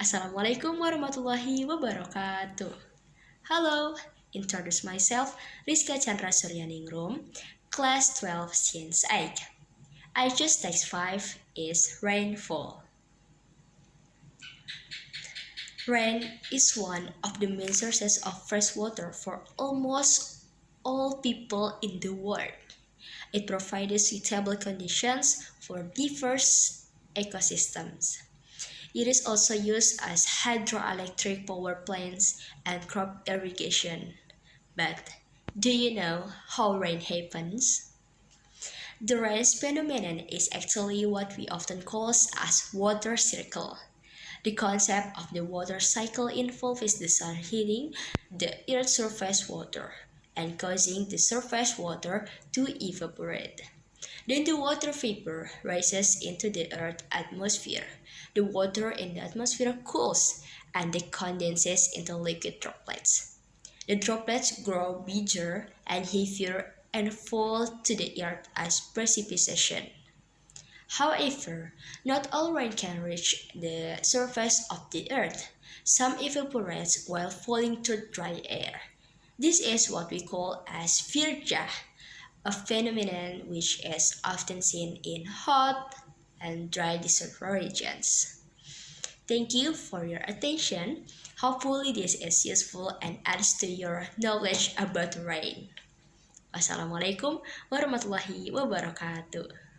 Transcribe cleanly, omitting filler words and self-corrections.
Assalamualaikum warahmatullahi wabarakatuh. Hello, introduce myself, Rizka Chandra-Text, class 12, science 8. I just text 5 is rainfall. Rain is one of the main sources of fresh water for almost all people in the world. It provides suitable conditions for diverse ecosystems. It is also used as hydroelectric power plants and crop irrigation. But do you know how rain happens? The rain phenomenon is actually what we often call as water cycle. The concept of the water cycle involves the sun heating the Earth's surface water and causing the surface water to evaporate. Then the water vapor rises into the Earth's atmosphere. The water in the atmosphere cools and it condenses into liquid droplets. The droplets grow bigger and heavier and fall to the earth as precipitation. However, not all rain can reach the surface of the earth. Some evaporates while falling to dry air. This is what we call as virja, a phenomenon which is often seen in hot and dry desert regions. Thank you for your attention. Hopefully this is useful and adds to your knowledge about rain. Wassalamualaikum warahmatullahi wabarakatuh.